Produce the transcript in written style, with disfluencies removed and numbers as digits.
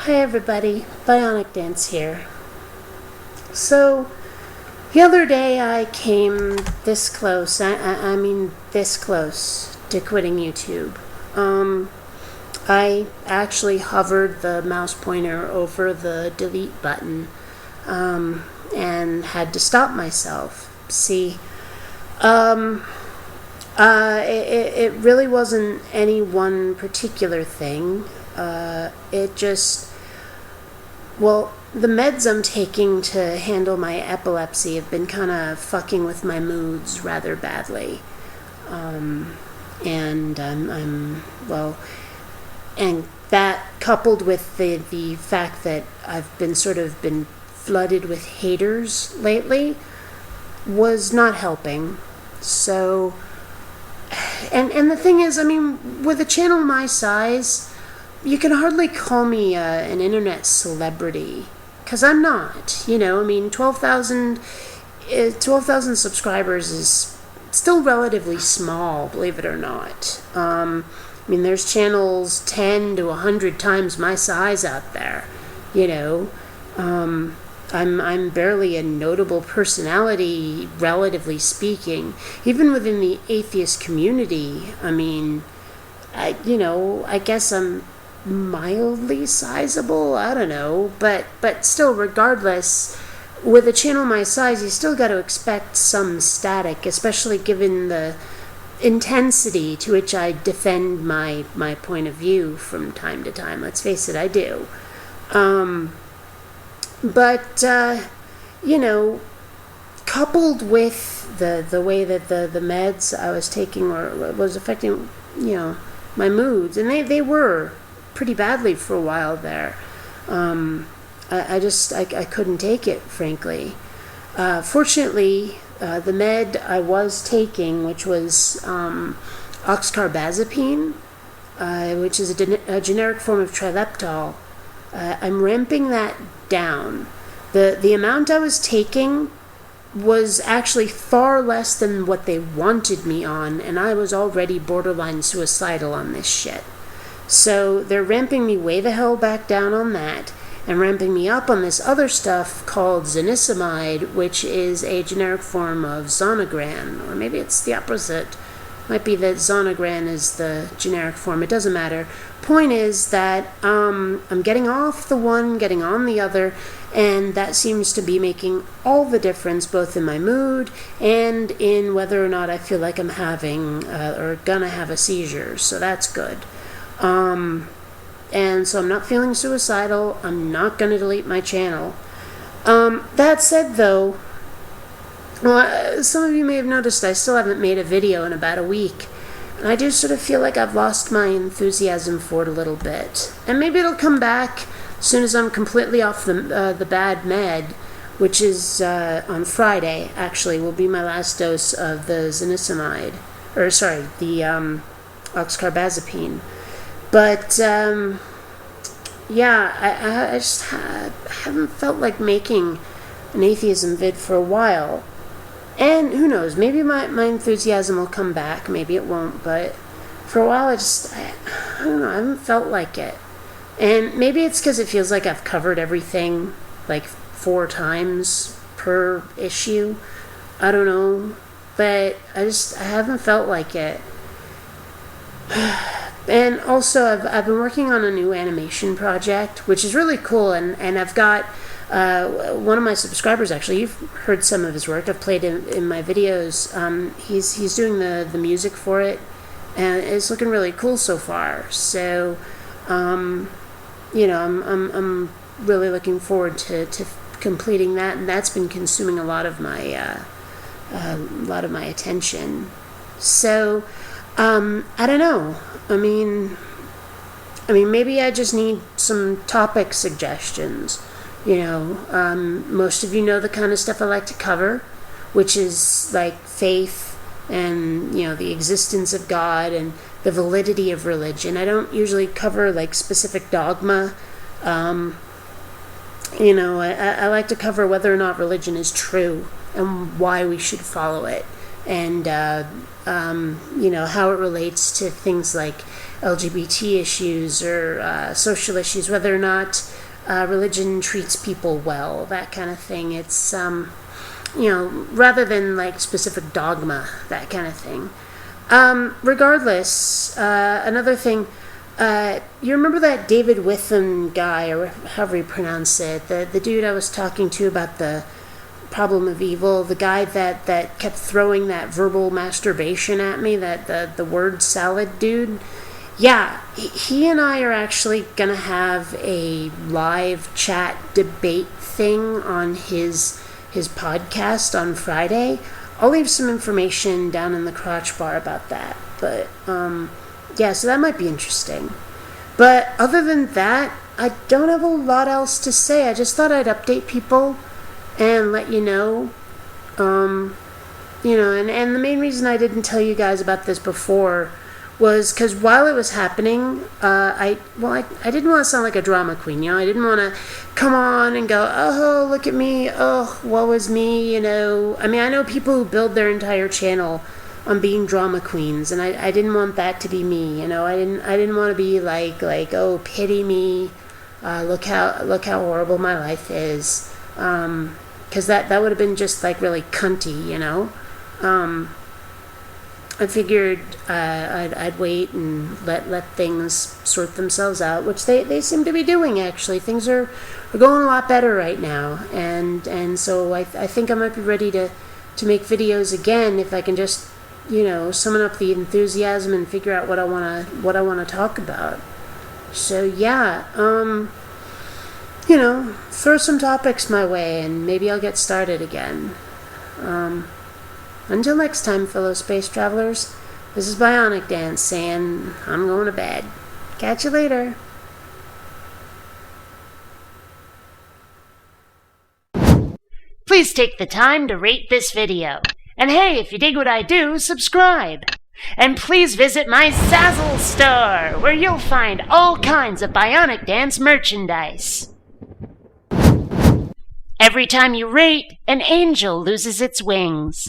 Hi everybody, BionicDance here. So, the other day I came this close, I mean this close to quitting YouTube. I actually hovered the mouse pointer over the delete button and had to stop myself. See, it really wasn't any one particular thing. It just, well, the meds I'm taking to handle my epilepsy have been kind of fucking with my moods rather badly. And and that coupled with the fact that I've been been flooded with haters lately was not helping. So, and the thing is, I mean, with a channel my size, you can hardly call me an internet celebrity, because I'm not. You know, I mean, 12,000 subscribers is still relatively small, believe it or not. I mean, there's channels 10 to 100 times my size out there, you know. I'm barely a notable personality, relatively speaking. Even within the atheist community, I mean, I guess I'm mildly sizable, I don't know, but still, regardless, with a channel my size, you still got to expect some static, especially given the intensity to which I defend my point of view from time to time. Let's face it, I do. Coupled with the way that the meds I was taking was affecting, my moods, and they were pretty badly for a while there. I couldn't take it, frankly. Fortunately, the med I was taking, which was oxcarbazepine, which is a generic form of trileptal, I'm ramping that down. The amount I was taking was actually far less than what they wanted me on, and I was already borderline suicidal on this shit. So they're ramping me way the hell back down on that, and ramping me up on this other stuff called zonisamide, which is a generic form of Zonegran, or maybe it's the opposite. Might be that Zonegran is the generic form. It doesn't matter. Point is that I'm getting off the one, getting on the other, and that seems to be making all the difference, both in my mood and in whether or not I feel like I'm having or gonna have a seizure. So that's good. And so I'm not feeling suicidal. I'm not gonna delete my channel. That said, though, some of you may have noticed I still haven't made a video in about a week. And I do sort of feel like I've lost my enthusiasm for it a little bit. And maybe it'll come back as soon as I'm completely off the bad med, which is on Friday, actually, will be my last dose of the the oxcarbazepine. But, I just haven't felt like making an atheism vid for a while. And who knows, maybe my enthusiasm will come back, maybe it won't, but for a while I don't know, I haven't felt like it. And maybe it's because it feels like I've covered everything like 4 times per issue. I don't know, but I haven't felt like it. And also I've been working on a new animation project, which is really cool, and I've got one of my subscribers, actually, you've heard some of his work. I've played in my videos. He's doing the music for it, and it's looking really cool so far. So, I'm really looking forward to completing that, and that's been consuming a lot of my attention. So, I don't know. I mean, maybe I just need some topic suggestions. Most of you know the kind of stuff I like to cover, which is like faith and, the existence of God and the validity of religion. I don't usually cover like specific dogma. I like to cover whether or not religion is true and why we should follow it. and how it relates to things like LGBT issues or social issues, whether or not religion treats people well, that kind of thing. It's rather than like specific dogma, that kind of thing. Regardless, another thing, you remember that David WITHUN guy, or however you pronounce it, the dude I was talking to about the problem of evil, the guy that kept throwing that verbal masturbation at me, that the word salad dude? Yeah, he and I are actually gonna have a live chat debate thing on his podcast on Friday. I'll leave some information down in the crotch bar about that. But so that might be interesting. But other than that, I don't have a lot else to say. I just thought I'd update people and let you know. And the main reason I didn't tell you guys about this before was because while it was happening, I didn't want to sound like a drama queen, I didn't want to come on and go, oh, look at me, oh, woe is me, I mean, I know people who build their entire channel on being drama queens, and I didn't want that to be me, I didn't want to be like, oh, pity me, look how horrible my life is, because that would have been just like really cunty, I figured I'd wait and let things sort themselves out, which they seem to be doing, actually. Things are going a lot better right now, and so I think I might be ready to make videos again if I can just summon up the enthusiasm and figure out what I want to talk about. So yeah, throw some topics my way and maybe I'll get started again. Until next time, fellow space travelers, this is BionicDance saying I'm going to bed. Catch you later. Please take the time to rate this video. And hey, if you dig what I do, subscribe. And please visit my Zazzle store, where you'll find all kinds of BionicDance merchandise. Every time you rate, an angel loses its wings.